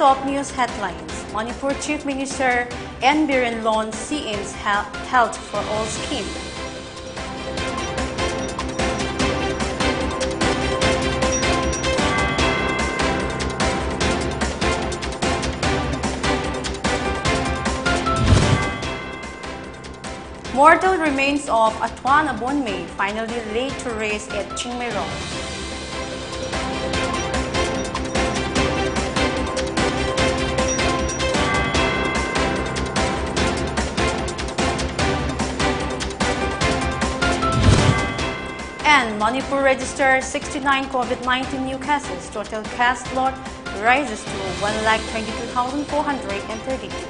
top news headlines. Manipur Chief Minister N. Biren launched CM's Health for All scheme. Mortal remains of Atwan Abonmei finally laid to rest at Chingmei Road. And Manipur registered 69 COVID-19 new cases. Total case load rises to 1,22,432.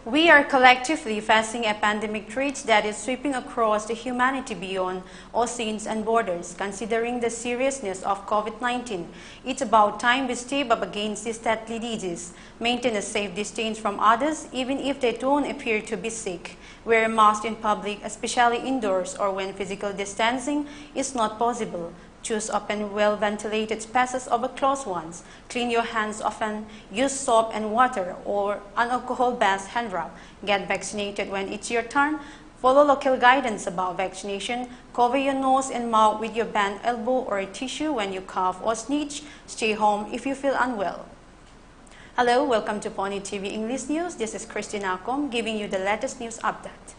We are collectively facing a pandemic threat that is sweeping across the humanity beyond oceans and borders. Considering the seriousness of COVID-19, it's about time we step up against this deadly disease. Maintain a safe distance from others, even if they don't appear to be sick. Wear a mask in public, especially indoors or when physical distancing is not possible. Choose open, well-ventilated spaces over closed ones. Clean your hands often. Use soap and water or alcohol-based hand rub. Get vaccinated when it's your turn. Follow local guidance about vaccination. Cover your nose and mouth with your bent elbow or a tissue when you cough or sneeze. Stay home if you feel unwell. Hello, welcome to PONYTV English News. This is CHRISTINA giving you the latest news update.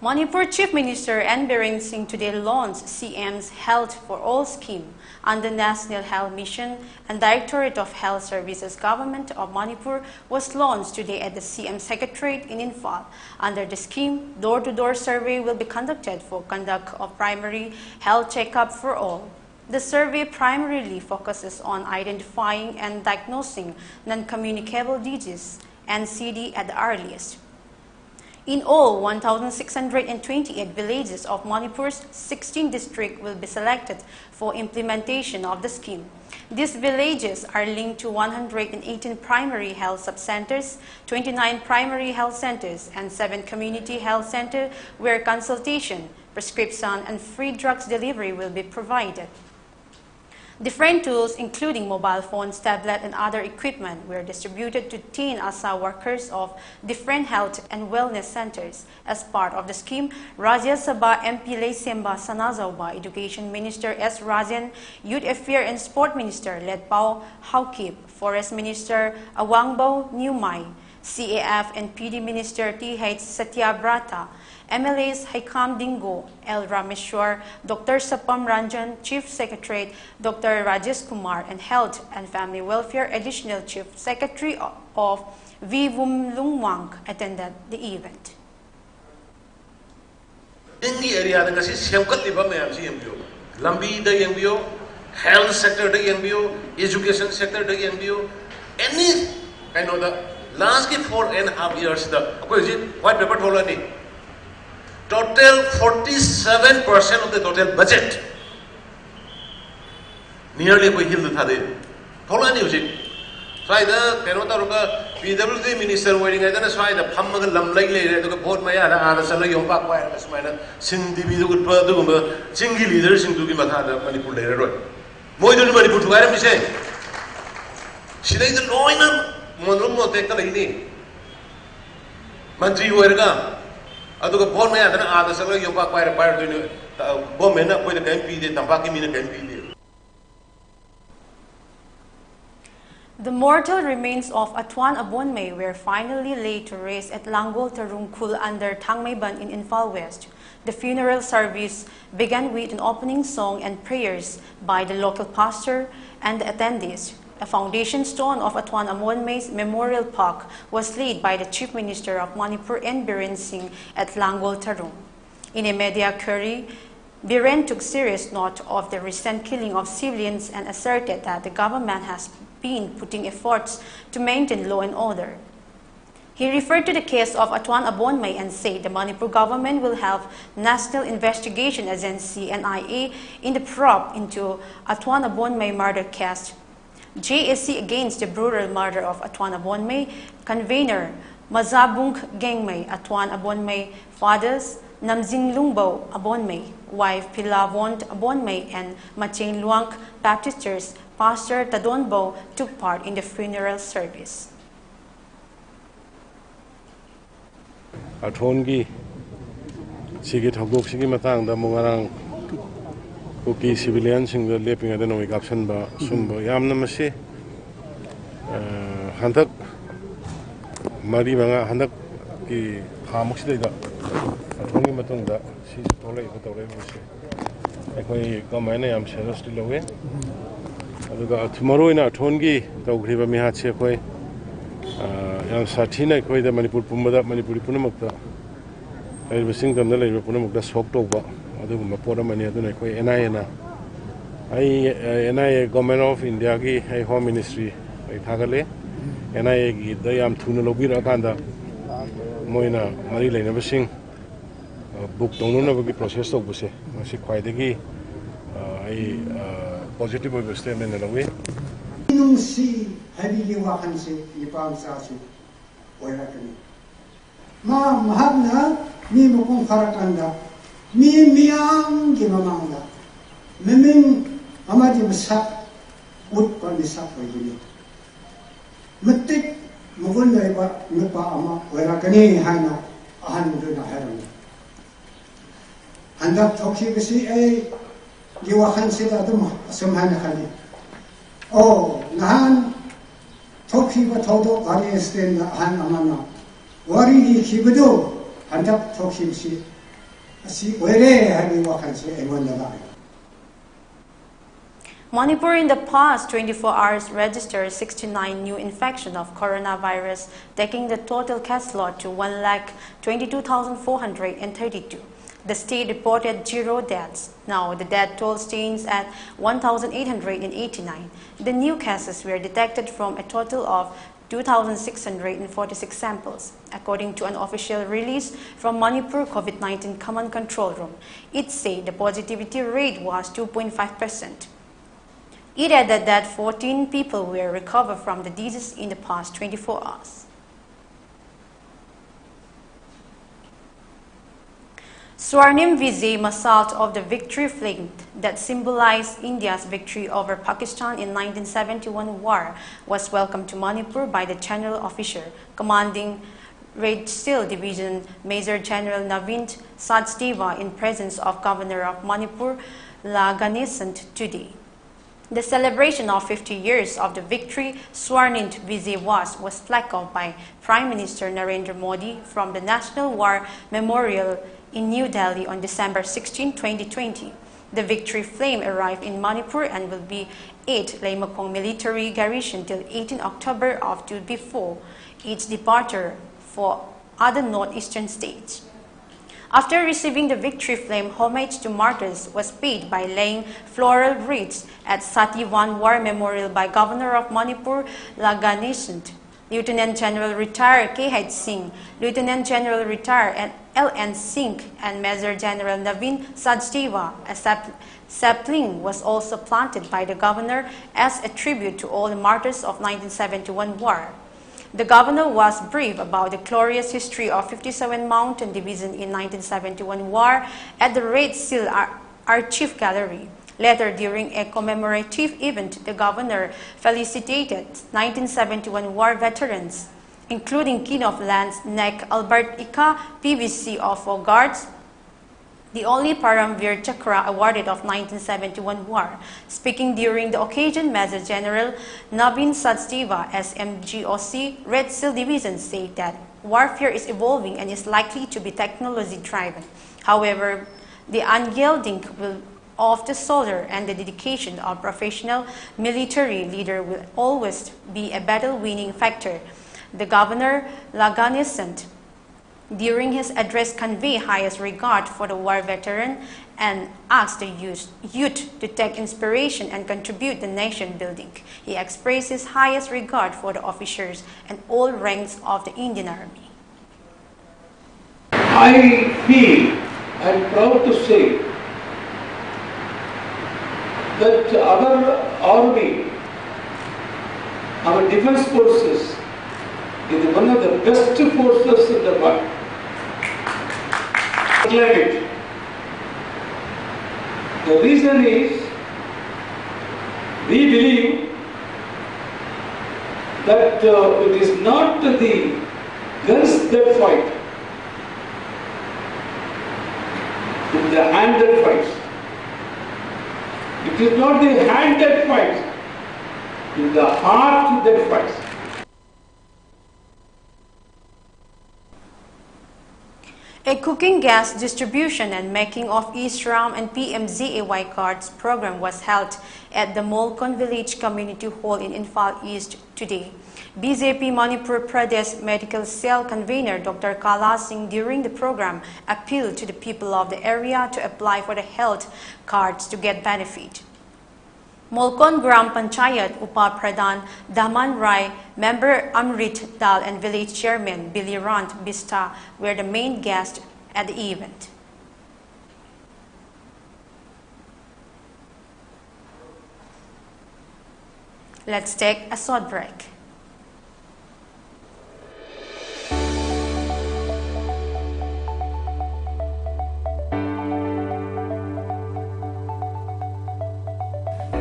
Manipur Chief Minister N. Biren Singh today launched CM's Health for All scheme under National Health Mission, and Directorate of Health Services Government of Manipur was launched today at the CM Secretariat in Imphal. Under the scheme, door-to-door survey will be conducted for conduct of primary health checkup for all. The survey primarily focuses on identifying and diagnosing non-communicable disease, NCD, at the earliest. In all, 1,628 villages of Manipur's 16 districts will be selected for implementation of the scheme. These villages are linked to 118 primary health sub-centers, 29 primary health centers, and 7 community health centers where consultation, prescription, and free drugs delivery will be provided. Different tools, including mobile phones, tablets, and other equipment, were distributed to 10 ASA workers of different health and wellness centers. As part of the scheme, Rajya Sabha MP Leisemba Sanazauba, Education Minister S. Rajan, Youth Affairs and Sport Minister Letpao Haukip, Forest Minister Awangbo Newmai, CAF and PD Minister T.H. Satyabrata, MLAs Haikam Dingo, L. Rameshwar, Dr. Sapam Ranjan, Chief Secretary Dr. Rajesh Kumar, and Health and Family Welfare Additional Chief Secretary of V. Wumlungwang attended the event. In the area, the Lambi, the MBO, health sector, the MBO, education sector, the MBO, any kind of the last 4.5 years, the white paper told me. Total 47% of the total budget. Nearly we heal the Thade. Tola music. So either Penota PWD minister waiting at the side, the Pamagal Lamlay, the Port Mayada, and the Salayon Papa, as my Cindy would put Chingy leaders into the Mahada Manipulator. More than Manipur to Adam is saying. She laid the law in a Monomo take the lady. Mantri Werga. The mortal remains of Atwan Abonmei were finally laid to rest at Langol Tarungkul under Thangmeiban in Imphal West. The funeral service began with an opening song and prayers by the local pastor and the attendees. A foundation stone of Atwan Abonmei's Memorial Park was laid by the Chief Minister of Manipur N. Biren Singh at Langol Tarung. In a media query, Biren took serious note of the recent killing of civilians and asserted that the government has been putting efforts to maintain law and order. He referred to the case of Atwan Abonmei and said the Manipur government will have National Investigation Agency NIA in the probe into Atwan Abonmei murder case. JSC against the brutal murder of Atwan Abonmei convener Mazabung Gengmei Atuan Abonmei, fathers Namjing Lungbo Abonmei, wife Pilavont Abonmei, and Machain Luang Baptist Church Pastor Tadonbo took part in the funeral service. Athongi Sigit Hogok Sigi Matang, the Mungarang Cookie civilian sing the leaping at the Nomi Caption Ba Sumbo Yamnamasi Hantak Mari Banga Handak ki Hamuxi Athongi Matunda, she's totally I come I'm seriously away. Tomorrow in Athongi, the Griva Mihachi. Yang Satina koi the Manipur Pumada Manipuri Punamukta. I was singing the Lady Punamukta soaked over. Other than Mapora Mania, NINA. I government of India, I Home Ministry, I Tagale, and I am Tunalobira Kanda Moina Marila never sing book don't know the process of Buse. I see quite a positive statement in a way. Si heavy wakansi ipang sasu oirakani ma mahagna mi mukong karakanda mi miyang gimamanga meming amadi masak ut pa misak oigini matik mugun na iba nupa ama oirakani haina ahan mudo na herang handak toksi kasi ay giwakansi da dum asumhana kani Oh, nahan Toki ba todo gari este nahan amana wari di kibudo handak Toki si were hani wakan si ewan na. Manipur in the past 24 hours registered 69 new infections of coronavirus, taking the total case load to 122,432. The state reported 0 deaths. Now the death toll stands at 1,889. The new cases were detected from a total of 2,646 samples, according to an official release from Manipur COVID-19 Command Control Room. It said the positivity rate was 2.5%. It added that 14 people were recovered from the disease in the past 24 hours. Swarnim Vijay Masalt of the victory flag that symbolized India's victory over Pakistan in 1971 war was welcomed to Manipur by the general officer commanding Red Seal Division Major General Navin Sachdeva in presence of Governor of Manipur La Ganesant today. The celebration of 50 years of the victory Swarnim Vijay was flagged off by Prime Minister Narendra Modi from the National War Memorial in New Delhi on December 16, 2020. The victory flame arrived in Manipur and will be at Laimakong military garrison till 18 October of to before its departure for other northeastern states. After receiving the victory flame, homage to martyrs was paid by laying floral wreaths at Satiwan War Memorial by Governor of Manipur La Ganesant, Lieutenant General Retired K.H. Singh, Lieutenant General Retired L.N. Singh, and Major General Navin Sachdeva. A sapling was also planted by the governor as a tribute to all the martyrs of 1971 war. The governor was briefed about the glorious history of 57 Mountain Division in 1971 war at the Red Seal Archive Gallery. Later, during a commemorative event, the governor felicitated 1971 war veterans, including King of Lands Nek Albert Ika, PVC of Four Guards, the only Paramvir Chakra awarded of 1971 war. Speaking during the occasion, Major General Navin Sachdeva, SMGOC, Red Seal Division, said that warfare is evolving and is likely to be technology-driven. However, the unyielding will of the soldier and the dedication of professional military leader will always be a battle-winning factor. The governor, La Ganesant, during his address conveyed highest regard for the war veteran and asked the youth to take inspiration and contribute to nation building. He expressed his highest regard for the officers and all ranks of the Indian Army. I feel and proud to say that our army, our defense forces is one of the best forces in the world. Climate. The reason is, we believe that it is not the guns that fight, it's the hand that fights. It is not the hand that fights, it is the heart that fights. A cooking gas distribution and making of eSRAM and PMZAY cards program was held at the Molkon Village Community Hall in Imphal East today. BJP Manipur Pradesh Medical Cell Convener Dr. Kala Singh during the program appealed to the people of the area to apply for the health cards to get benefit. Molkon Gram Panchayat Upa Pradhan Daman Rai, Member Amrit Dal and Village Chairman Billy Rant Bista were the main guests at the event. Let's take a short break.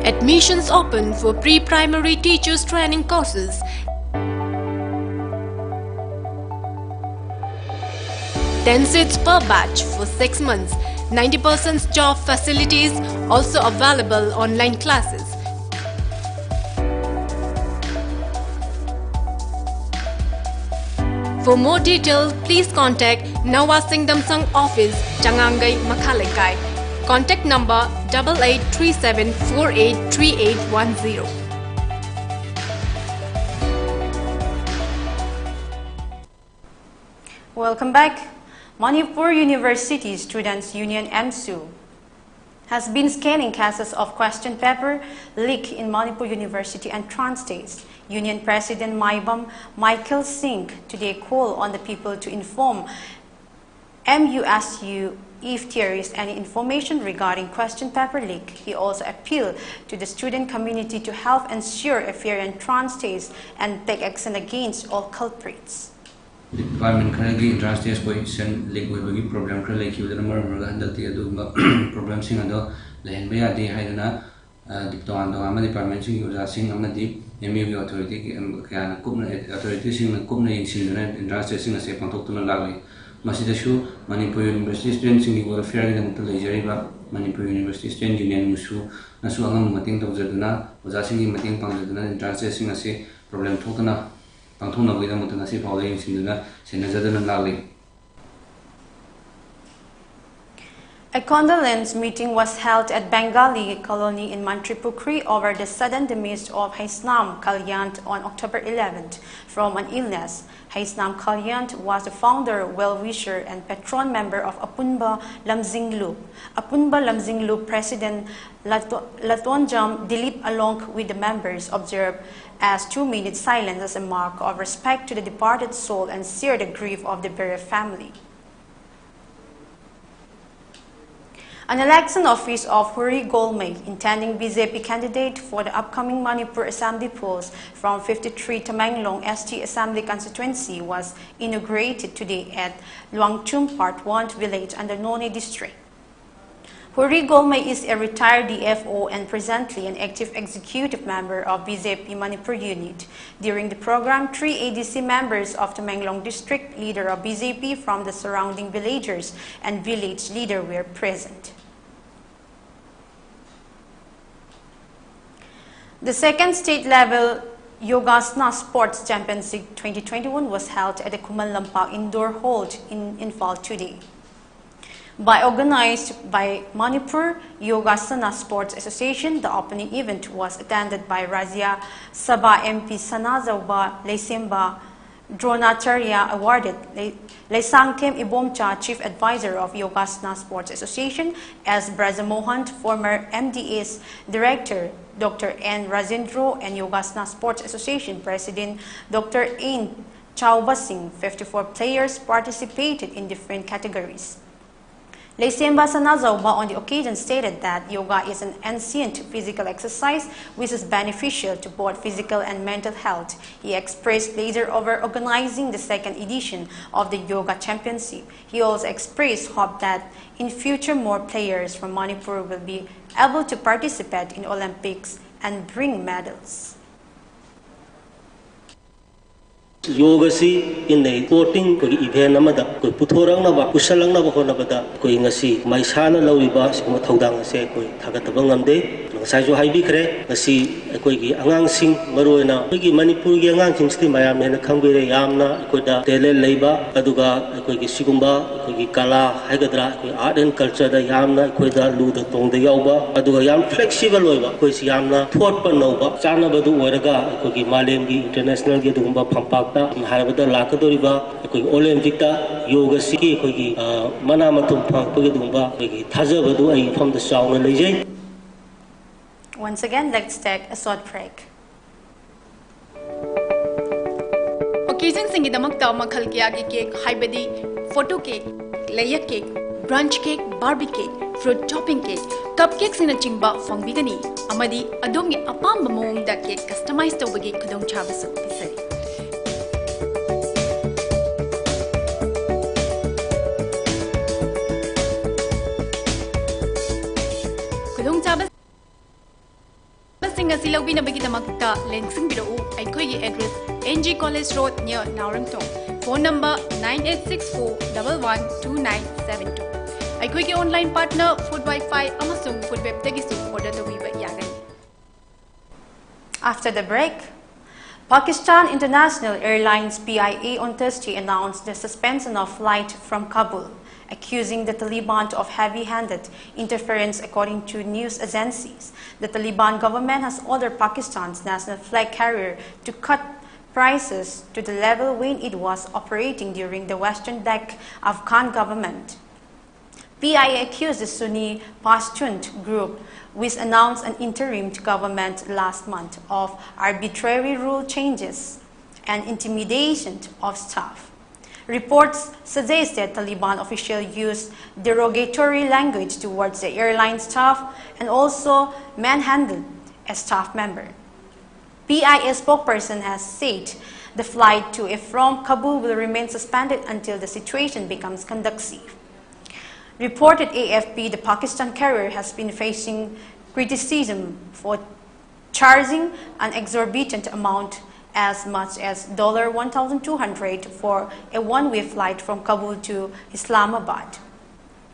Admissions open for pre-primary teachers training courses. 10 seats per batch for 6 months. 90% job facilities, also available online classes. For more details, please contact Nawa Singdamsang Office, Changangai, Makhalekai. Contact number 8837483810. Welcome back. Manipur University Students Union MSU has been scanning cases of question paper leak in Manipur University and Trans-States. Union President Maibam Michael Singh today called on the people to inform MUSU if there is any information regarding question paper leak. He also appealed to the student community to help ensure a fair and Trans-States and take action against all culprits. Department currently Trans-States question leak with problem like you the problem sing and land by a day Haidana department sing amadi MU authority can authority sing in children and Trans-States in a second talk to Malawi. Masidashu, Manipur University students in the welfare and Jariba, Manipur University Student Union Musu, Nasuang Mating Tozaduna, was asking him Mating Pangduna and translating a say problem Tokana, Pantona with a Mutanasi Pauline Sinduna, Senazadan and Lali. A condolence meeting was held at Bengali colony in Mantripukri over the sudden demise of Haisnam Kalyant on October 11th from an illness. Haisnam Kalyant was the founder, well-wisher, and patron member of Apunba Lamzinglup. Apunba Lamzinglup President Latonjam Dilip along with the members observed as 2-minute silence as a mark of respect to the departed soul and share the grief of the bereaved family. An election office of Huri Golmei, intending BJP candidate for the upcoming Manipur Assembly polls from 53 Tamenglong ST Assembly constituency, was inaugurated today at Luangchum Part 1 village under Noni district. Huri Golmei is a retired DFO and presently an active executive member of BJP Manipur unit. During the program, 3 ADC members of the Tamenglong district, leader of BJP from the surrounding villagers, and village leader were present. The second state-level Yogasana Sports Championship 2021 was held at the Kumal Lampak Indoor Hall in Imphal today. Organized by Manipur Yogasana Sports Association, the opening event was attended by Rajya Sabha MP Sanazauba Leisemba Dronacharya, awarded Leisangtem Ibomcha, Chief Advisor of Yogasana Sports Association, S. Brajamohan, former MDA's Director, Dr. N. Rajendro, and Yogasana Sports Association President, Dr. N. Chauba Singh. 54 players participated in different categories. Leisemba Sanazauba on the occasion stated that yoga is an ancient physical exercise which is beneficial to both physical and mental health. He expressed pleasure over organizing the second edition of the Yoga Championship. He also expressed hope that in future more players from Manipur will be able to participate in Olympics and bring medals. Yoga si in the sporting event namada koi puthorang na ba kusalang na ba hona bada koi ngasi mai sana lawiba sikuma thodang se koi thagatabang amde ngasai jo haibi khre ngasi koi gi angang sing maroina koi gi Manipur gi angang sing sti mayam ne khangbire yamna koi da tele leiba aduga koi gi sigumba koi gi kala haigadra koi art and culture da yamna koi da lu da tong da yauba aduga yam flexible oiba koi si yamna thot pa noba chana badu oiraga koi gi malem gi international gi dugumba phampak Harabada Lakadoriba, Olympic yoga siki, Manamatum Pagumba, Tazabadu from the song and Lizzie. Once again, let's take a short break. Occasion Singidamakta Makalkiagi cake, Hybidi, photo cake, layer cake, brunch cake, barbie cake, fruit topping cake, cupcakes in a chingba from Bigani, Amadi, Adomi Apam Bamong that cake customized over cake Kudong Chabasu Pisari. Silawi na bagi damakta lensing biro aikoi address NG College Road near Narangtong. Phone number 9864112972. Aikoi online partner Food Wi-Fi amasung Food Web tagisu order the wiba yagani. After the break, Pakistan International Airlines PIA on Thursday announced the suspension of flight from Kabul, accusing the Taliban of heavy-handed interference according to news agencies. The Taliban government has ordered Pakistan's national flag carrier to cut prices to the level when it was operating during the Western Dak Afghan government. PIA accused the Sunni Pashtun group, which announced an interim government last month, of arbitrary rule changes and intimidation of staff. Reports suggest that Taliban officials used derogatory language towards the airline staff and also manhandled a staff member. PIA spokesperson has said the flight to and from Kabul will remain suspended until the situation becomes conducive. Reported AFP, the Pakistan carrier has been facing criticism for charging an exorbitant amount as much as $1,200 for a one-way flight from Kabul to Islamabad.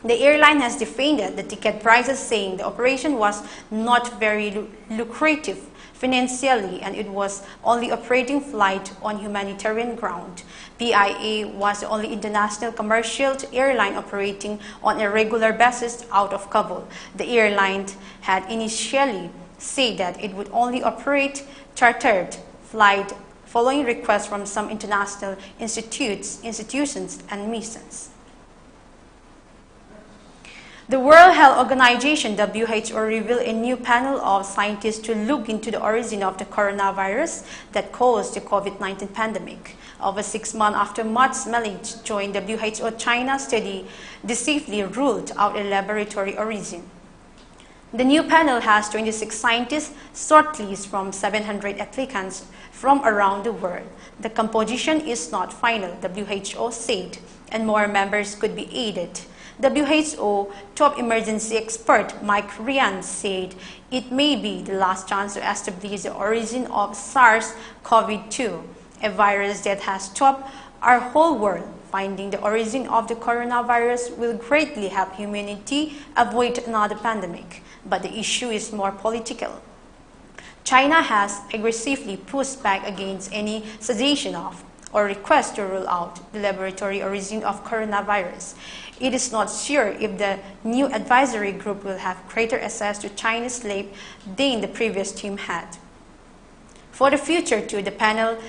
The airline has defended the ticket prices, saying the operation was not very lucrative financially and it was only operating flight on humanitarian ground. PIA was the only international commercial airline operating on a regular basis out of Kabul. The airline had initially said that it would only operate chartered flight following requests from some international institutions and missions. The World Health Organization (WHO) revealed a new panel of scientists to look into the origin of the coronavirus that caused the COVID-19 pandemic. Over 6 months after Mats Melic joined WHO, China study deceitfully ruled out a laboratory origin. The new panel has 26 scientists shortlisted from 700 applicants from around the world. The composition is not final, WHO said, and more members could be added. WHO top emergency expert Mike Ryan said it may be the last chance to establish the origin of SARS-CoV-2, a virus that has stopped our whole world. Finding the origin of the coronavirus will greatly help humanity avoid another pandemic, but the issue is more political. China has aggressively pushed back against any suggestion of or request to rule out the laboratory origin of coronavirus. It is not sure if the new advisory group will have greater access to Chinese lab than the previous team had. For the future too, the panel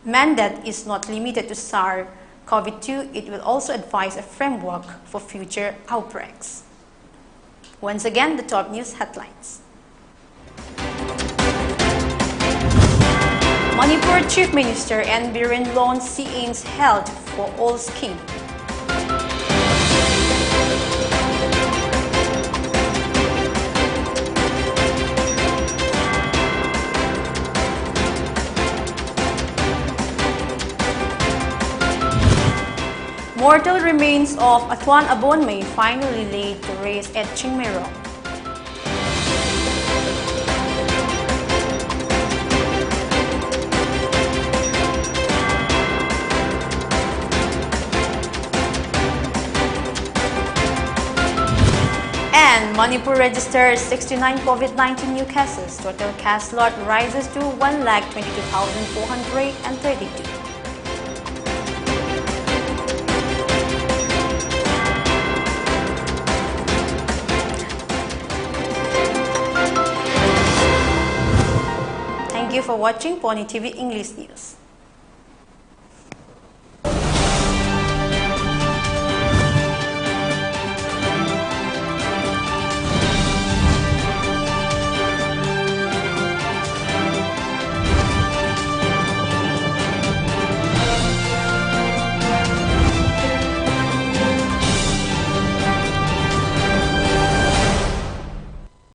mandate is not limited to SARS-CoV-2, it will also advise a framework for future outbreaks. Once again, the top news headlines. Manipur Chief Minister N. Biren launched CAM's Health for All scheme. Mortal remains of Atuan Abonmei finally laid to rest at Chingmei. And Manipur registers 69 COVID-19 new cases. Total case lot rises to 1,22,432. Thank you for watching PONYTV English News.